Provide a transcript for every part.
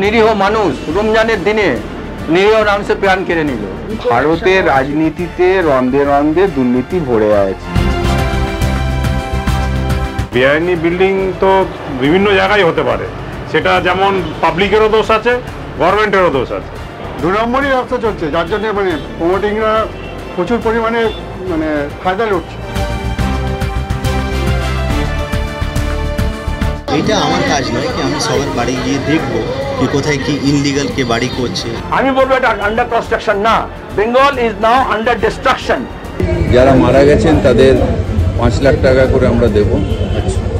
নিরীহ মানুষ রমজানের দিনে নিরীহ মানুষের প্রাণ কেড়ে নিল। ভারতের রাজনীতিতে রন্ধে রন্ধে দুর্নীতি ভরে আছে। বেআইনি বিল্ডিং তো বিভিন্ন জায়গায় হতে পারে, সেটা যেমন পাবলিকেরও দোষ আছে, গভর্নমেন্টেরও দোষ আছে। 2 নম্বরই রাস্তা চলছে, যার জন্য প্রমোটিংরা প্রচুর পরিমাণে ফায়দা লুটছে। এটা আমার কাজ নয় কি আমি সবার বাড়ি গিয়ে দেখবো কি কোথায় কি ইনলিগাল কে বাড়ি করছে। আমি বলবো এটা আন্ডার কনস্ট্রাকশন না, Bengal is now under destruction. যারা মারা গেছেন তাদের 5 লাখ টাকা করে আমরা দেব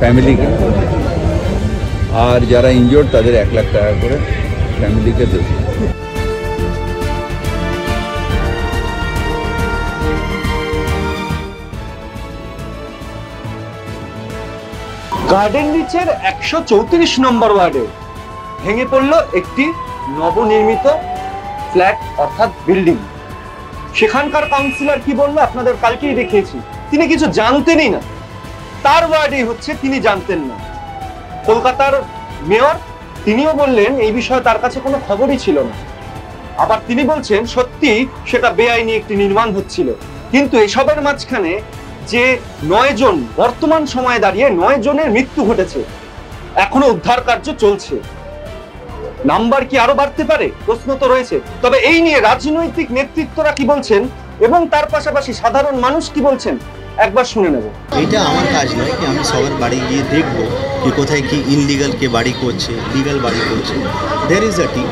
ফ্যামিলিকে, আর যারা ইনজোর্ড তাদের 1 লাখ টাকা করে ফ্যামিলিকে দেব। গার্ডেন রিচের 134 নম্বর ওয়ার্ডে ভেঙে পড়ল একটি নবনির্মিত ফ্ল্যাট অর্থাৎ বিল্ডিং। সেখানকার কাউন্সিলর কি বললো আপনাদের কালকেই দেখিয়েছি, তিনি কিছু জানতেনই না। তার ওয়ার্ডেই হচ্ছে তিনি জানতেন না। কলকাতার মেয়র তিনিও বললেন এই বিষয়ে তার কাছে কোনো খবরই ছিল না। আবার তিনি বলছেন সত্যি সেটা বেআইনি একটি নির্মাণ হচ্ছিল, কিন্তু এসবের মাঝখানে যে 9 জন বর্তমান সময়ে দাঁড়িয়ে 9 জনের মৃত্যু ঘটেছে, এখনো উদ্ধার কার্য চলছে। নাম্বার কি আরো বাড়তে পারে? প্রশ্ন তো রয়েছে। তবে এই নিয়ে রাজনৈতিক নেতৃত্বরা কি বলছেন এবং তার পাশাপাশি সাধারণ মানুষ কি বলছেন একবার শুনে নেব। এটা আমার কাজ নয় কি আমি সবার বাড়ি গিয়ে দেখবো কি কোথায় কি ইনলিগাল কে বাড়ি করছে, লিগাল বাড়ি করছে। দেয়ার ইজ আ টিম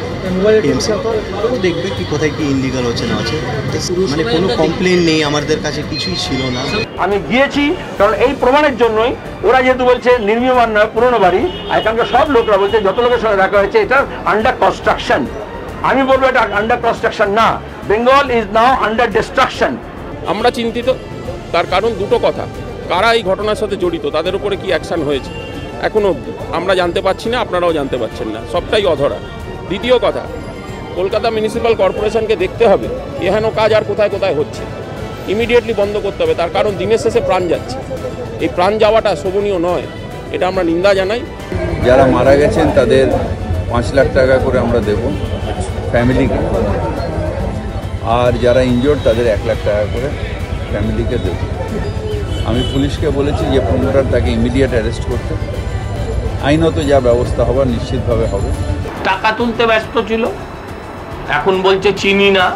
দেখবে কি কোথায় কি ইনলিগাল হচ্ছে না হচ্ছে। মানে কোনো কমপ্লেন নেই, আমাদের কাছে কিছুই ছিল না। আমি গিয়েছি কারণ এই প্রমাণের জন্যই। ওরা যেহেতু বলছে নির্মীয়মান নয়, পুরনো বাড়ি, এখানকার সব লোকরা বলছে, যত লোকের সঙ্গে দেখা হয়েছে, এটা আন্ডার কনস্ট্রাকশন। আমি বলবো এটা আন্ডার কনস্ট্রাকশন না, Bengal is now under destruction. আমরা চিন্তিত, তার কারণ দুটো কথা। কারা এই ঘটনার সাথে জড়িত, তাদের উপরে কি অ্যাকশন হয়েছে এখনো আমরা জানতে পারছি না, আপনারাও জানতে পারছেন না, সবটাই অধরা। দ্বিতীয় কথা, কলকাতা মিউনিসিপ্যাল কর্পোরেশনকে দেখতে হবে এহেন কাজ আর কোথায় কোথায় হচ্ছে, ইমিডিয়েটলি বন্ধ করতে হবে। তার কারণ দিনের শেষে প্রাণ যাচ্ছে, এই প্রাণ যাওয়াটা শোভনীয় নয়, এটা আমরা নিন্দা জানাই। যারা মারা গেছেন তাদের 5 লাখ টাকা করে আমরা দেব ফ্যামিলিকে, আর যারা ইনজোর্ড তাদের 1 লাখ টাকা করে ফ্যামিলিকে দেব। আমি পুলিশকে বলেছি যে প্রমোটার তাকে ইমিডিয়েট অ্যারেস্ট করতে, আইনত যা ব্যবস্থা হবার নিশ্চিতভাবে হবে। টাকা তুলতে ব্যস্ত ছিল, এখন বলছে চিনি না,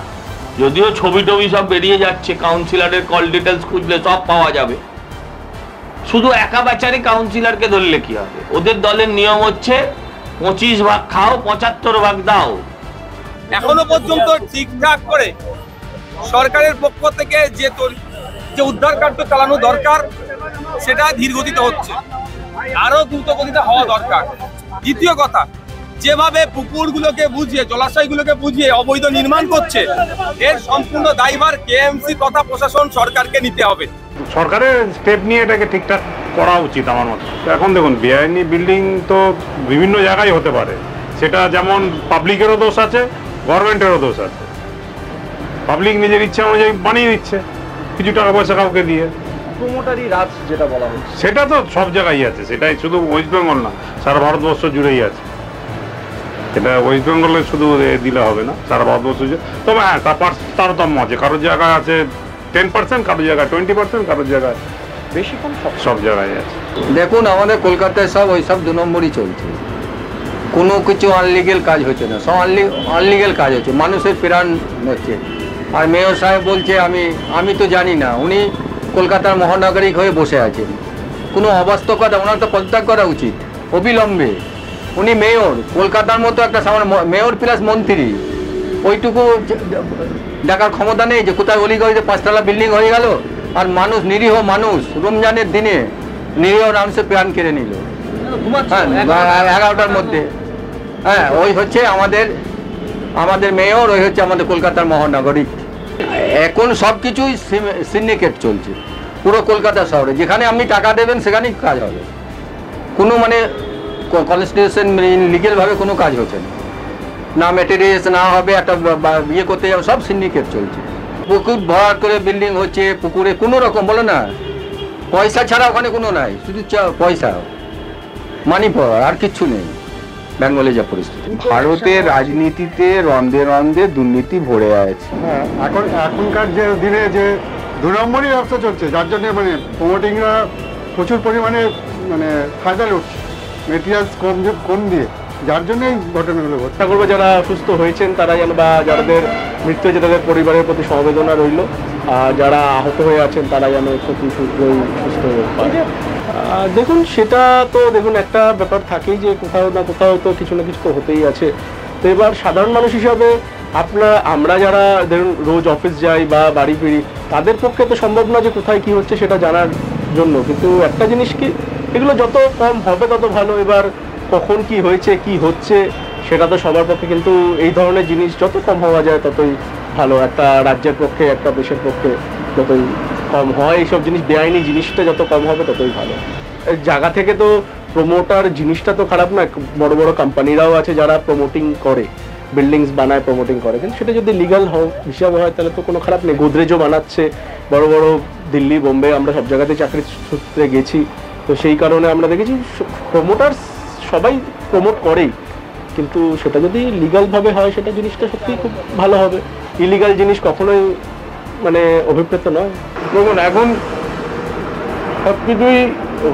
যদিও ছবি টবি সব বেরিয়ে যাচ্ছে, কাউন্সিলরের কল ডিটেলস খুঁজলে সব পাওয়া যাবে। শুধু একা বেচারি কাউন্সিলরকে ধরলে কি হবে? ওদের দলের নিয়ম হচ্ছে 25 ভাগ খাও, 75 ভাগ দাও। এখনো পর্যন্ত ঠিকঠাক করে সরকারের পক্ষ থেকে যে উদ্ধার কার্য চালানো দরকার সেটা ধীর গতিতে হচ্ছে, আরো দ্রুত গতিতে হওয়া দরকার। দ্বিতীয় কথা, যেভাবে পুকুরগুলোকে বুঝিয়ে, জলাশয়গুলোকে বুঝিয়ে অবৈধ নির্মাণ করছে, এর সম্পূর্ণ দায়ভার কেএমসি তথা প্রশাসন সরকারকে নিতে হবে। সরকারের স্টেপ নিয়ে এটাকে ঠিকঠাক করা উচিত আমার মতে। এখন দেখুন, বেআইনি বিল্ডিং তো বিভিন্ন জায়গায় হতে পারে, সেটা যেমন পাবলিকেরও দোষ আছে, গভর্নমেন্টেরও দোষ আছে। পাবলিক নিজের ইচ্ছা অনুযায়ী বানিয়ে দিচ্ছে কিছু টাকা পয়সা কাউকে দিয়ে। প্রমোটারি রাজ যেটা বলা হচ্ছে, সেটা তো সব জায়গায় আছে, সেটাই শুধু ওয়েস্ট বেঙ্গল না, সারা ভারতবর্ষ জুড়েই আছে। এটা ওয়েস্ট বেঙ্গলে শুধু দিলে হবে না, সারা ভারতবর্ষ জুড়ে। তবে হ্যাঁ, তারতম্য আছে, কারোর জায়গায় আছে 10%, কারোর জায়গায় 20%, কারোর জায়গায় বেশি কম সব জায়গায় আছে। দেখুন, আমাদের কলকাতায় সব ওই সব 2 নম্বরই চলছে, কোনো কিছু আনলিগেল কাজ হচ্ছে না, সব আনলিগেল কাজ হচ্ছে, মানুষের প্রাণ হচ্ছে। আর মেয়র সাহেব বলছে আমি তো জানি না, উনি কলকাতার মহানাগরিক হয়ে বসে আছেন। কোনো অবাস্তব কথা, ওনার তো পদত্যাগ করা উচিত অবিলম্বে। উনি মেয়র, কলকাতার মতো একটা মেয়র প্লাস মন্ত্রী, ওইটুকু দেখার ক্ষমতা নেই যে কোথায় অলিগলিতে 5 তলা বিল্ডিং হয়ে গেল আর মানুষ, নিরীহ মানুষ রমজানের দিনে নিরীহ মানুষের প্রাণ কেড়ে নিল 11টার মধ্যে। হ্যাঁ, ওই হচ্ছে আমাদের মেয়র, ওই হচ্ছে আমাদের কলকাতার মহানগরিক। এখন সব কিছুই সিন্ডিকেট চলছে পুরো কলকাতা শহরে। যেখানে আপনি টাকা দেবেন সেখানেই কাজ হবে, কোনো কনস্টিটিউশন লিগেলভাবে কোনো কাজ হচ্ছে না, ম্যাটেরিয়ালস না হবে, একটা ইয়ে করতে যাবে, সব সিন্ডিকেট চলছে। পুকুর ভরাট করে বিল্ডিং হচ্ছে, পুকুরে কোনো রকম বলে না, পয়সা ছাড়া ওখানে কোনো নাই, শুধু পয়সা, মানি পাওয়ার, আর কিচ্ছু নেই। বেঙ্গলে যা পরিস্থিতি। ভারতের রাজনীতিতে রন্ধে রন্ধে দুর্নীতি ভরে আছে। হ্যাঁ, এখনকার যে দিনে যে 2 নম্বরই ব্যবসা চলছে, যার জন্য মানে প্রমোটিংরা প্রচুর পরিমাণে মানে ফায়দা লুটছে মেটেরিয়ালস কম দিয়ে, যার জন্যই ঘটনাগুলো ঘটছে। চেষ্টা করবো যারা অসুস্থ হয়েছেন তারা যেন, বা যাদের মৃত্যু হয়েছে তাদের পরিবারের প্রতি সমবেদনা রইল, আর যারা আহত হয়ে আছেন তারা যেন অতি শীঘ্রই সুস্থ হয়ে পারে। দেখুন, সেটা তো দেখুন একটা ব্যাপার থাকেই যে কোথাও না কোথাও তো কিছু না কিছু তো হতেই আছে। তো এবার সাধারণ মানুষ হিসাবে আমরা যারা ধরুন রোজ অফিস যাই বা বাড়ি ফিরি, তাদের পক্ষে তো সম্ভব না যে কোথায় কি হচ্ছে সেটা জানার জন্য। কিন্তু একটা জিনিস কি, এগুলো যত কম হবে তত ভালো। এবার কখন কি হয়েছে কি হচ্ছে সেটা তো সবার পক্ষে, কিন্তু এই ধরনের জিনিস যত কম হওয়া যায় ততই ভালো। একটা রাজ্যের পক্ষে, একটা দেশের পক্ষে যতই কম হয় এইসব জিনিস, বেআইনি জিনিসটা যত কম হবে ততই ভালো। জায়গা থেকে তো প্রমোটার জিনিসটা তো খারাপ না, বড় বড় কোম্পানিরাও আছে যারা প্রমোটিং করে, বিল্ডিংস বানায়, প্রমোটিং করে, কিন্তু সেটা যদি লিগাল হিসাবে হয় তাহলে তো কোনো খারাপ নেই। গোদরেজও বানাচ্ছে, বড় বড় দিল্লি, বোম্বে, আমরা সব জায়গাতে চাকরির সূত্রে গেছি, তো সেই কারণে আমরা দেখেছি প্রমোটার সবাই প্রমোট করেই, কিন্তু সেটা যদি লিগালভাবে হয় সেটা জিনিসটা সত্যিই খুব ভালো হবে। ইলিগাল জিনিস কখনোই মানে অভিপ্রেত নয়। দেখুন, এখন সব কিছুই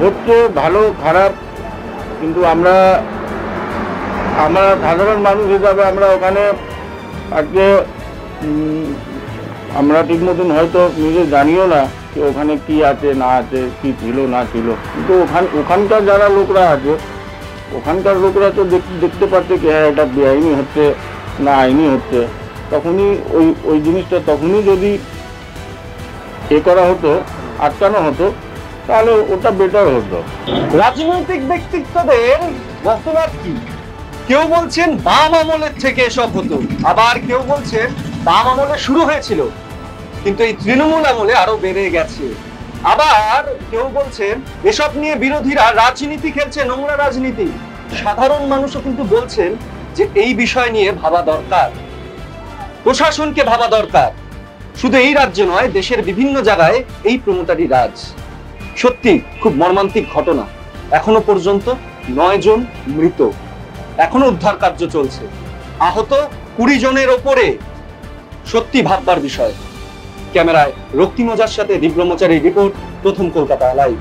হচ্ছে ভালো খারাপ, কিন্তু আমরা সাধারণ মানুষ হিসাবে আমরা ওখানে আজকে আমরা ঠিক মতন হয়তো নিজে জানিও না যে ওখানে কি আছে না আছে, কি ছিল না ছিল, কিন্তু ওখানকার যারা লোকরা আছে, ওখানকার লোকরা তো দেখতে পাচ্ছে কি হ্যাঁ এটা বেআইনি হচ্ছে না আইনি হচ্ছে, তখনই ওই জিনিসটা তখনই যদি করা হতো, আটকানো হতো, তাহলে ওটা বেটার হতো। রাজনৈতিক ব্যক্তিত্বদের মতবাদ কি? কেউ বলছেন বাম আমলের থেকে এসব হতো, আবার কেউ বলছেন বাম আমলে শুরু হয়েছিল কিন্তু এই তৃণমূল আমলে আরো বেড়ে গেছে। আবার কেউ বলছেন এসব নিয়ে বিরোধীরা রাজনীতি খেলছে, নোংরা রাজনীতি। সাধারণ মানুষও কিন্তু বলছেন যে এই বিষয় নিয়ে ভাবা দরকার, প্রশাসনকে ভাবা দরকার। শুধু এই রাজ্য নয়, দেশের বিভিন্ন জায়গায় এই প্রমোটারি রাজ। সত্যি খুব মর্মান্তিক ঘটনা। এখনো পর্যন্ত 9 জন মৃত, এখনো উদ্ধার কার্য চলছে, আহত 20 জনের ওপরে। সত্যি ভাববার বিষয়। ক্যামেরায় রক্তিম ওঝার সাথে দিব্রমচারী রিপোর্ট, প্রথম কলকাতা লাইভ।